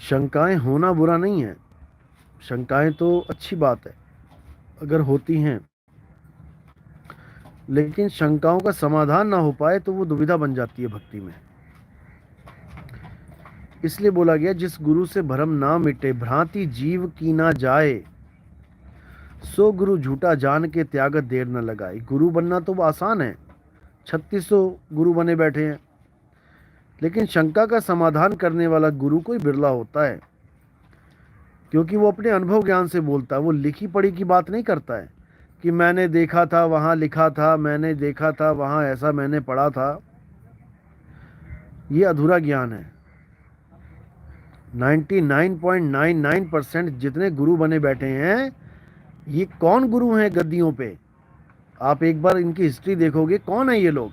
शंकाएं होना बुरा नहीं है, शंकाएं तो अच्छी बात है अगर होती हैं, लेकिन शंकाओं का समाधान ना हो पाए तो वो दुविधा बन जाती है भक्ति में। इसलिए बोला गया, जिस गुरु से भ्रम ना मिटे, भ्रांति जीव की ना जाए, सो गुरु झूठा जान के त्यागत देर न लगाए। गुरु बनना तो आसान है, 3600 गुरु बने बैठे हैं, लेकिन शंका का समाधान करने वाला गुरु कोई बिरला होता है, क्योंकि वो अपने अनुभव ज्ञान से बोलता है। वो लिखी पढ़ी की बात नहीं करता है कि मैंने देखा था वहाँ लिखा था, मैंने देखा था वहाँ ऐसा मैंने पढ़ा था। ये अधूरा ज्ञान है। 99.99% जितने गुरु बने बैठे हैं, ये कौन गुरु हैं गद्दियों पे? आप एक बार इनकी हिस्ट्री देखोगे, कौन है ये लोग?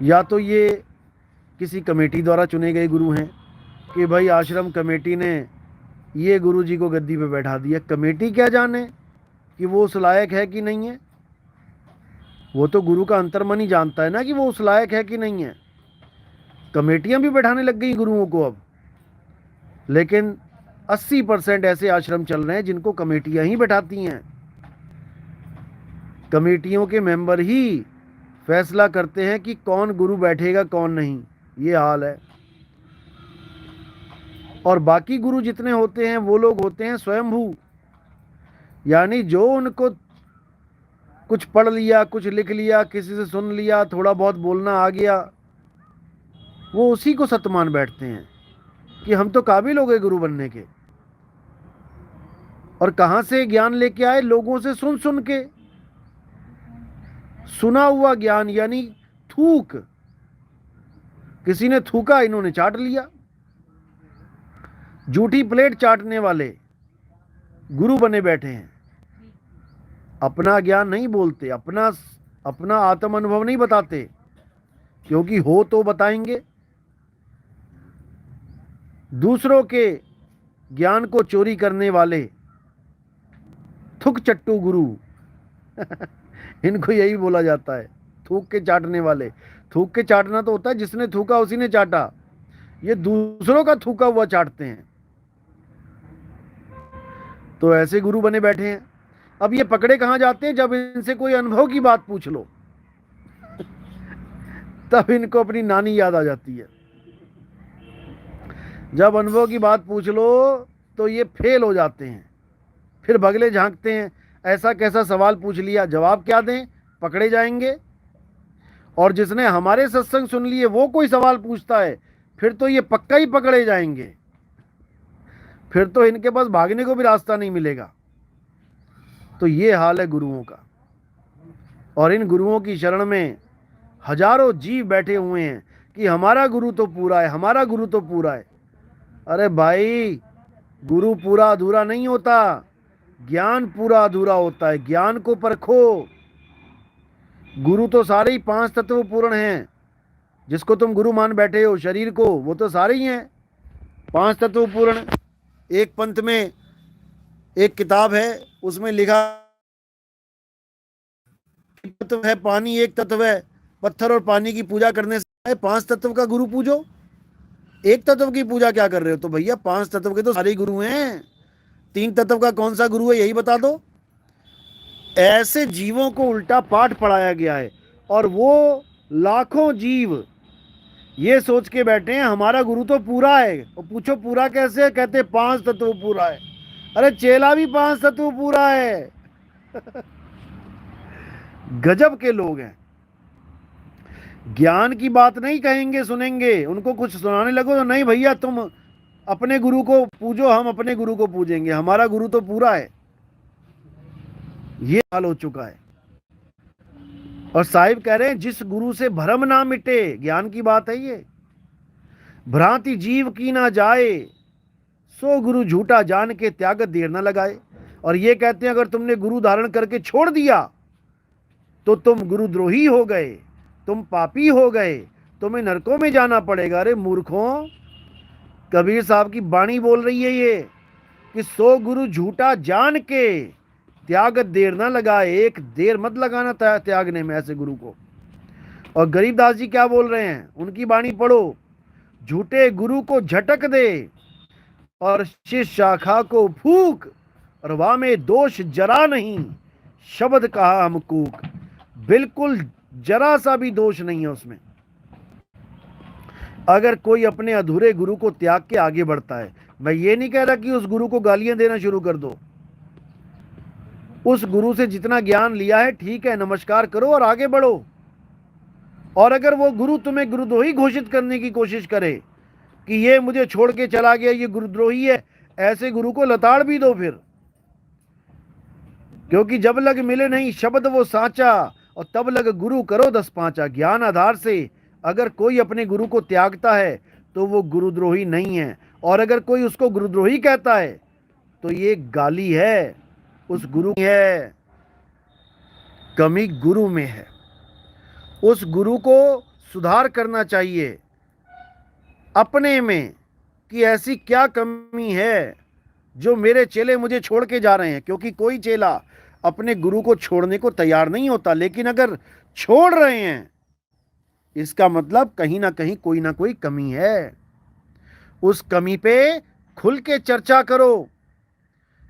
या तो ये किसी कमेटी द्वारा चुने गए गुरु हैं कि भाई आश्रम कमेटी ने ये गुरु जी को गद्दी पे बैठा दिया। कमेटी क्या जाने कि वो उस लायक है कि नहीं है? वो तो गुरु का अंतर्मन ही जानता है ना कि वो उस लायक है कि नहीं है। कमेटियां भी बैठाने लग गई गुरुओं को अब, लेकिन 80% ऐसे आश्रम चल रहे हैं जिनको कमेटियां ही बैठाती हैं। कमेटियों के मेंबर ही फैसला करते हैं कि कौन गुरु बैठेगा कौन नहीं। ये हाल है। और बाकी गुरु जितने होते हैं वो लोग होते हैं स्वयंभू, यानी जो उनको कुछ पढ़ लिया, कुछ लिख लिया, किसी से सुन लिया, थोड़ा बहुत बोलना आ गया, वो उसी को सत्य मान बैठते हैं कि हम तो काबिल हो गए गुरु बनने के। और कहां से ज्ञान लेके आए? लोगों से सुन सुन के। सुना हुआ ज्ञान, यानी थूक। किसी ने थूका, इन्होंने चाट लिया। झूठी प्लेट चाटने वाले गुरु बने बैठे हैं। अपना ज्ञान नहीं बोलते, अपना आत्म अनुभव नहीं बताते, क्योंकि हो तो बताएंगे। दूसरों के ज्ञान को चोरी करने वाले थुक चट्टू गुरु इनको यही बोला जाता है, थूक के चाटने वाले। थूक के चाटना तो होता है जिसने थूका उसी ने चाटा, ये दूसरों का थूका हुआ चाटते हैं। तो ऐसे गुरु बने बैठे हैं। अब ये पकड़े कहां जाते हैं? जब इनसे कोई अनुभव की बात पूछ लो तब इनको अपनी नानी याद आ जाती है। जब अनुभव की बात पूछ लो तो ये फेल हो जाते हैं, फिर बगले झांकते हैं, ऐसा कैसा सवाल पूछ लिया, जवाब क्या दें? पकड़े जाएंगे। और जिसने हमारे सत्संग सुन लिए वो कोई सवाल पूछता है, फिर तो ये पक्का ही पकड़े जाएंगे, फिर तो इनके पास भागने को भी रास्ता नहीं मिलेगा। तो ये हाल है गुरुओं का। और इन गुरुओं की शरण में हजारों जीव बैठे हुए हैं कि हमारा गुरु तो पूरा है, हमारा गुरु तो पूरा है। अरे भाई, गुरु पूरा अधूरा नहीं होता, ज्ञान पूरा अधूरा होता है। ज्ञान को परखो। गुरु तो सारे ही 5 तत्व पूर्ण हैं। जिसको तुम गुरु मान बैठे हो, शरीर को, वो तो सारे ही हैं 5 तत्व पूर्ण। एक पंथ में एक किताब है, उसमें लिखा तत्व है पानी, एक तत्व है पत्थर, और पानी की पूजा करने से 5 तत्व का गुरु पूजो। एक तत्व की पूजा क्या कर रहे हो? तो भैया 5 तत्व के तो सारे गुरु हैं, 3 तत्व का कौन सा गुरु है यही बता दो। ऐसे जीवों को उल्टा पाठ पढ़ाया गया है, और वो लाखों जीव ये सोच के बैठे हैं हमारा गुरु तो पूरा है। और पूछो पूरा कैसे है? कहते 5 तत्व पूरा है। अरे चेला भी 5 तत्व पूरा है गजब के लोग हैं। ज्ञान की बात नहीं कहेंगे, सुनेंगे, उनको कुछ सुनाने लगो तो नहीं भैया तुम अपने गुरु को पूजो, हम अपने गुरु को पूजेंगे, हमारा गुरु तो पूरा है। ये हाल हो चुका है। और साहिब कह रहे हैं जिस गुरु से भ्रम ना मिटे, ज्ञान की बात है ये, भ्रांति जीव की ना जाए, सो गुरु झूठा जान के त्यागत देर ना लगाए। और ये कहते हैं अगर तुमने गुरु धारण करके छोड़ दिया तो तुम गुरुद्रोही हो गए, तुम पापी हो गए, तुम्हें नरकों में जाना पड़ेगा। अरे मूर्खों, कबीर साहब की बाणी बोल रही है ये कि सो गुरु झूठा जान के त्यागत देर ना लगाए। एक देर मत लगाना त्यागने में ऐसे गुरु को। और गरीबदास जी क्या बोल रहे हैं, उनकी बाणी पढ़ो, झूठे गुरु को झटक दे, और शीश शाखा को फूक, रवा में दोष जरा नहीं, शब्द कहा हम कूक। बिल्कुल जरा सा भी दोष नहीं है उसमें। अगर कोई अपने अधूरे गुरु को त्याग के आगे बढ़ता है, मैं ये नहीं कह रहा कि उस गुरु को गालियां देना शुरू कर दो। उस गुरु से जितना ज्ञान लिया है ठीक है, नमस्कार करो और आगे बढ़ो। और अगर वो गुरु तुम्हें गुरुद्रोही घोषित करने की कोशिश करे कि ये मुझे छोड़ के चला गया, ये गुरुद्रोही है, ऐसे गुरु को लताड़ भी दो फिर। क्योंकि जब लग मिले नहीं शब्द वो साचा, और तब लग गुरु करो 10 पांचा। ज्ञान आधार से अगर कोई अपने गुरु को त्यागता है तो वो गुरुद्रोही नहीं है, और अगर कोई उसको गुरुद्रोही कहता है तो ये गाली है उस गुरु की है। कमी गुरु में है, उस गुरु को सुधार करना चाहिए अपने में कि ऐसी क्या कमी है जो मेरे चेले मुझे छोड़ के जा रहे हैं। क्योंकि कोई चेला अपने गुरु को छोड़ने को तैयार नहीं होता, लेकिन अगर छोड़ रहे हैं इसका मतलब कहीं ना कोई कमी है। उस कमी पे खुल के चर्चा करो।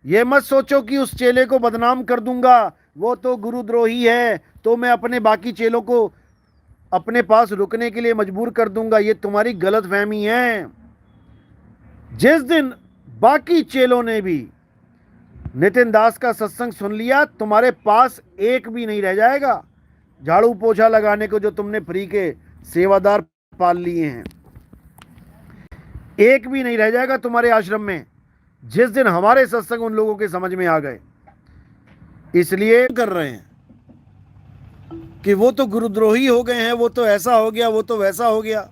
ये मत सोचो कि उस चेले को बदनाम कर दूंगा, वो तो गुरुद्रोही है, तो मैं अपने बाकी चेलों को अपने पास रुकने के लिए मजबूर कर दूंगा। ये तुम्हारी गलत फहमी है। जिस दिन बाकी चेलों ने भी नितिन दास का सत्संग सुन लिया, तुम्हारे पास एक भी नहीं रह जाएगा झाड़ू पोछा लगाने को जो तुमने फ्री के सेवादार पाल लिए हैं। एक भी नहीं रह जाएगा तुम्हारे आश्रम में जिस दिन हमारे सत्संग उन लोगों के समझ में आ गए। इसलिए कर रहे हैं कि वो तो गुरुद्रोही हो गए हैं, वो तो ऐसा हो गया, वो तो वैसा हो गया।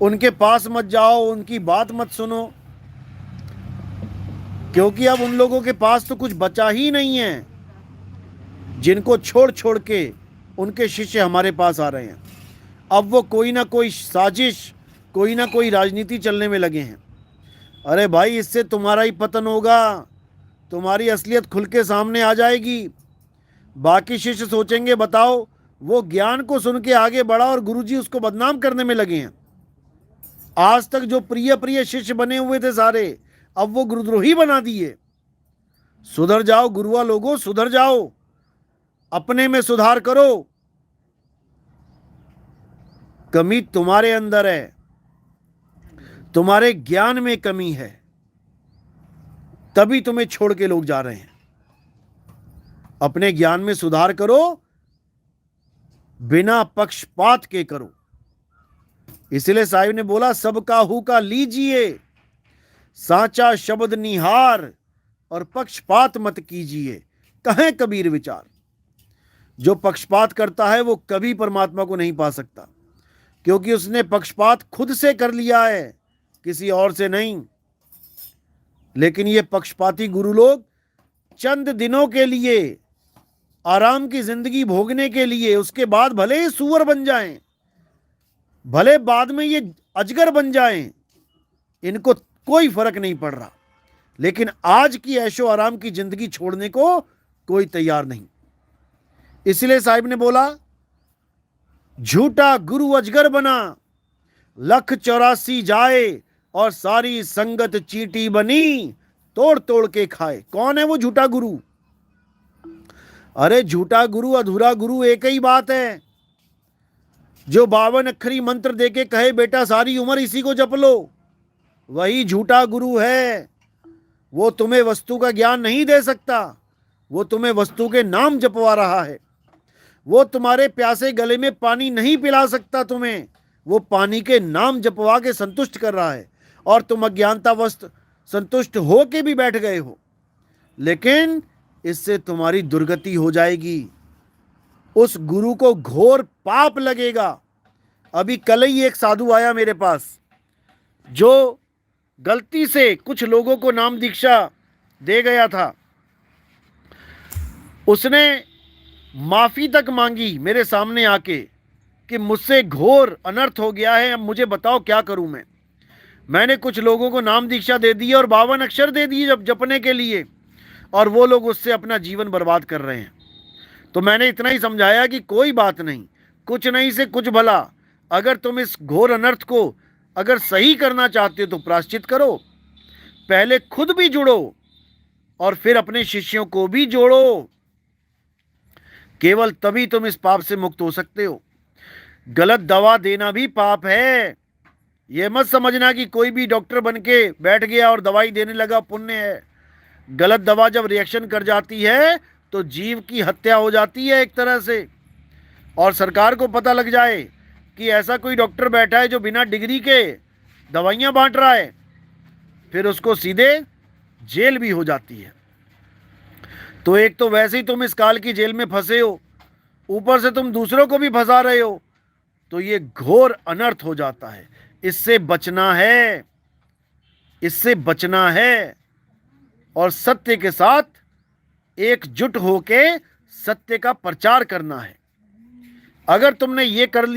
उनके पास मत जाओ, उनकी बात मत सुनो, क्योंकि अब उन लोगों के पास तो कुछ बचा ही नहीं है। जिनको छोड़ छोड़ के उनके शिष्य हमारे पास आ रहे हैं। अब वो कोई ना कोई साजिश, कोई ना कोई राजनीति चलने में लगे हैं। अरे भाई, इससे तुम्हारा ही पतन होगा, तुम्हारी असलियत खुल के सामने आ जाएगी। बाकी शिष्य सोचेंगे बताओ वो ज्ञान को सुन के आगे बढ़ा और गुरुजी उसको बदनाम करने में लगे हैं। आज तक जो प्रिय प्रिय शिष्य बने हुए थे सारे, अब वो गुरुद्रोही बना दिए। सुधर जाओ गुरुआ लोगों, सुधर जाओ, अपने में सुधार करो। कमी तुम्हारे अंदर है, तुम्हारे ज्ञान में कमी है, तभी तुम्हें छोड़ के लोग जा रहे हैं। अपने ज्ञान में सुधार करो, बिना पक्षपात के करो। इसलिए साहिब ने बोला सबका हु का लीजिए, साचा शब्द निहार, और पक्षपात मत कीजिए, कहें कबीर विचार। जो पक्षपात करता है वो कभी परमात्मा को नहीं पा सकता, क्योंकि उसने पक्षपात खुद से कर लिया है, किसी और से नहीं। लेकिन ये पक्षपाती गुरु लोग चंद दिनों के लिए आराम की जिंदगी भोगने के लिए, उसके बाद भले ही सूअर बन जाएं, भले बाद में ये अजगर बन जाएं, इनको कोई फर्क नहीं पड़ रहा। लेकिन आज की ऐशो आराम की जिंदगी छोड़ने को कोई तैयार नहीं। इसलिए साहिब ने बोला झूठा गुरु अजगर बना, 184 जाए, और सारी संगत चींटी बनी, तोड़ तोड़ के खाए। कौन है वो झूठा गुरु? अरे झूठा गुरु अधूरा गुरु एक ही बात है। जो 52 अक्षरी मंत्र देके कहे बेटा सारी उम्र इसी को जप लो, वही झूठा गुरु है। वो तुम्हें वस्तु का ज्ञान नहीं दे सकता, वो तुम्हें वस्तु के नाम जपवा रहा है। वो तुम्हारे प्यासे गले में पानी नहीं पिला सकता तुम्हें, वो पानी के नाम जपवा के संतुष्ट कर रहा है। और तुम अज्ञानतावश संतुष्ट हो के भी बैठ गए हो, लेकिन इससे तुम्हारी दुर्गति हो जाएगी। उस गुरु को घोर पाप लगेगा। अभी कल ही एक साधु आया मेरे पास, जो गलती से कुछ लोगों को नाम दीक्षा दे गया था। उसने माफी तक मांगी मेरे सामने आके कि मुझसे घोर अनर्थ हो गया है, अब मुझे बताओ क्या करूं मैं। मैंने कुछ लोगों को नाम दीक्षा दे दी और 52 अक्षर दे दिए जब जपने के लिए, और वो लोग उससे अपना जीवन बर्बाद कर रहे हैं। तो मैंने इतना ही समझाया कि कोई बात नहीं, कुछ नहीं से कुछ भला। अगर तुम इस घोर अनर्थ को अगर सही करना चाहते हो तो प्रायश्चित करो, पहले खुद भी जुड़ो और फिर अपने शिष्यों को भी जोड़ो। केवल तभी तुम इस पाप से मुक्त हो सकते हो। गलत दवा देना भी पाप है। यह मत समझना कि कोई भी डॉक्टर बन के बैठ गया और दवाई देने लगा पुण्य है। गलत दवा जब रिएक्शन कर जाती है तो जीव की हत्या हो जाती है एक तरह से। और सरकार को पता लग जाए कि ऐसा कोई डॉक्टर बैठा है जो बिना डिग्री के दवाइयां बांट रहा है, फिर उसको सीधे जेल भी हो जाती है। तो एक तो वैसे ही तुम इस काल की जेल में फंसे हो, ऊपर से तुम दूसरों को भी फंसा रहे हो, तो ये घोर अनर्थ हो जाता है। इससे बचना है, इससे बचना है और सत्य के साथ एकजुट होके सत्य का प्रचार करना है। अगर तुमने ये कर लिया